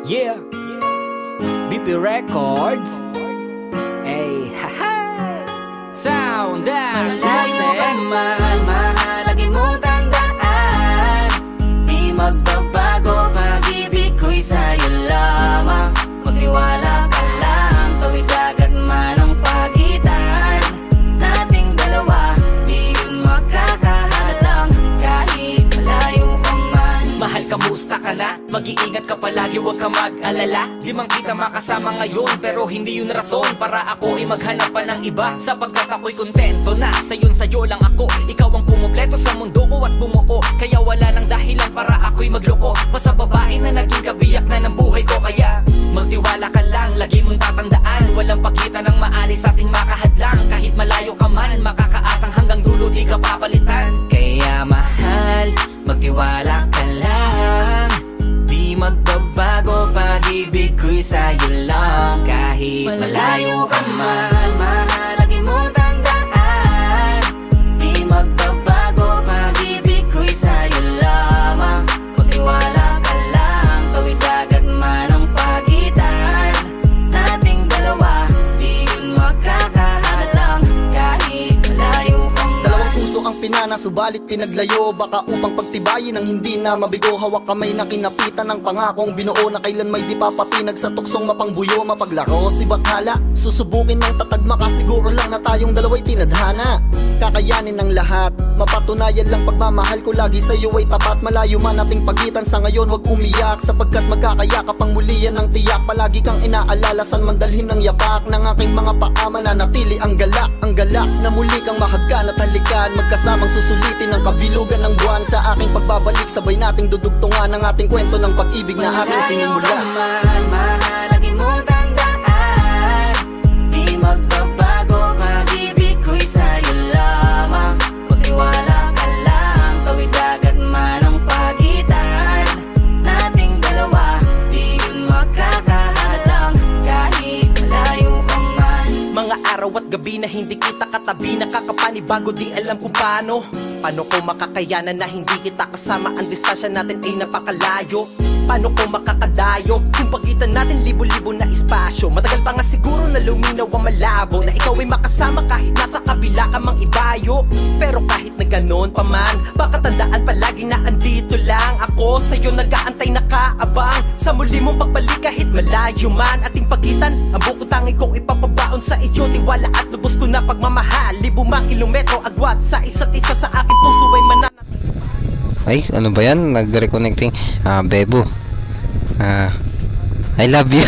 Yeah, BP Records. Hey, haha. Sound dance, Malayo ka man, mahalagi mo tandaan. Di magbabago, pag-ibig ko'y sa'yo lamang. Magtiwala ka lang, tawid dagat man ang pagitan nating dalawa, di yun makakahalang kahit malayo ka man. mahal, kamusta ka na? Mag-iingat ka palagi, huwag ka mag-alala. Di man kita makasama ngayon, pero hindi yun rason para ako ay maghanap pa ng iba. Sapagkat ako'y kontento na sa'yo lang ako. Ikaw ang kumumpleto sa mundo ko at bumuo, kaya wala nang dahilan para ako'y magloko pa sa babae na naging kabiyak na ng buhay ko. Kaya magtiwala ka lang, lagi mong tatandaan, walang pagitan ng maalis sa ating makahadlang. Kahit malayo ka man, makakaasang hanggang dulo di ka papalitan. Kaya mahal, magtiwala ka lang. Di magbabago, pag-ibig ko'y sa'yo lang. Kahit malayo ka man, mahalagi mo tandaan. Di magbabago, pag-ibig ko'y sa'yo lamang. Magtiwala ka lang, tawid dagat man ang pagitan nating dalawa, di yun makakahalang kahit malayo ka man. Dalawang puso ang pinana, subalit pinaglayo. Baka upang pagtibayin ang hindi na mabigo. Hawak kamay na kinapitan ng pangakong binuo, na kailan may di papatinag sa tuksong mapangbuyo. Mapaglaro si Bathala, susubukin ng tatag, makasiguro lang na tayong dalawa'y tinadhana. Kakayanin ng lahat, mapatunayan lang pagmamahal ko lagi sa'yo ay tapat. Malayo man ating pagitan sa ngayon, wag umiyak, sapagkat magkakayakap ang muli yan ng tiyak. Palagi kang inaalala, san man dalhin ng yapak ng aking mga paa, mananatili ang galak na muli kang mahagkan at halikan. Magkasamang susulitin ang kabilugan ng buwan. Sa aking pagbabalik, sabay nating dudugtungan ang ating kwento ng pag-ibig na ating sinimula. Malayo ka man, mahalagi mo tandaan. Di magbabago, pag-ibig ko'y sa'yo lamang. Magtiwala ka lang, tawid dagat man ang pagitan nating dalawa, di yun makakahalang kahit malayo ka man. Mga araw at gabi na hindi kita katabi, nakakapanibago, di alam kung paano. Paano ko makakayanan na hindi kita kasama? Ang distansya natin ay napakalayo. Paano ko makakadayo kung pagitan natin libo-libo na espasyo? Matagal pa nga siguro na luminaw ang malabo, na ikaw ay makasama kahit nasa kabila ka mang ibayo. Pero kahit na ganon pa man, baka tandaan palagi na andito lang ako sa'yo, nag-aantay nakaabang sa muli mong pagbalik kahit malayo man ating pagitan. Ang bukod tangi kong ipapabaon sa iyo, tiwala at lubos ko na pagmamahal. Libumang kilometro agwat sa isa't isa, sa aking puso ay mananatili. Ay, ano ba yan? Nag-reconnecting. Bebo. I love you.